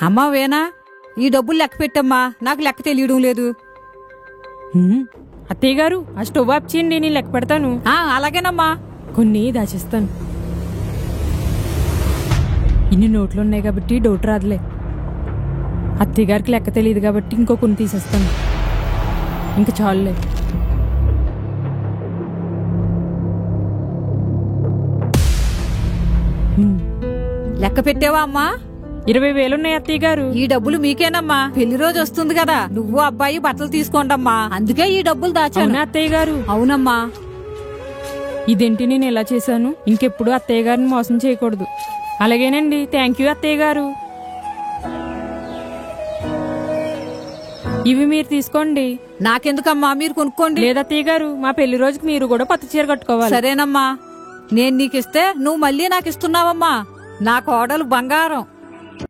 అమ్మా వేనా, ఈ డబ్బులు లెక్క పెట్టమ్మా, నాకు లెక్క తెలియడం లేదు. అత్తయ్య గారు, ఆ స్టవ్ ఆఫ్ చేయండి, నేను లెక్క పెడతాను. అలాగేనమ్మా. కొన్ని దాచేస్తాను. ఇన్ని నోట్లు ఉన్నాయి కాబట్టి డౌట్ రాదులే. అత్తయ్య గారికి లెక్క తెలియదు కాబట్టి ఇంకో కొన్ని తీసేస్తాను. ఇంక చాలులే. లెక్క పెట్టావా అమ్మా? 20,000 ఉన్నాయి అత్తయ్య గారు. ఈ డబ్బులు మీకేనమ్మా. పెళ్లి రోజు వస్తుంది కదా, నువ్వు అబ్బాయి బట్టలు తీసుకోండమ్మా, అందుకే ఈ డబ్బులు దాచాను. అత్తయ్య గారు? అవునమ్మా. ఇదేంటి నేను ఎలా చేశాను? ఇంకెప్పుడు అత్తయ్య గారిని మోసం చేయకూడదు. అలాగేనండి, థ్యాంక్ యూ అత్తయ్య గారు. ఇవి మీరు తీసుకోండి. నాకెందుకమ్మా, మీరు కొనుక్కోండి. లేదత్తయ్య గారు, మా పెళ్లి రోజుకి మీరు కూడా పట్టు చీర కట్టుకోవాలి. సరేనమ్మా, నేను నీకిస్తే నువ్వు మళ్ళీ నాకు ఇస్తున్నావమ్మా. నా కోడలు బంగారం.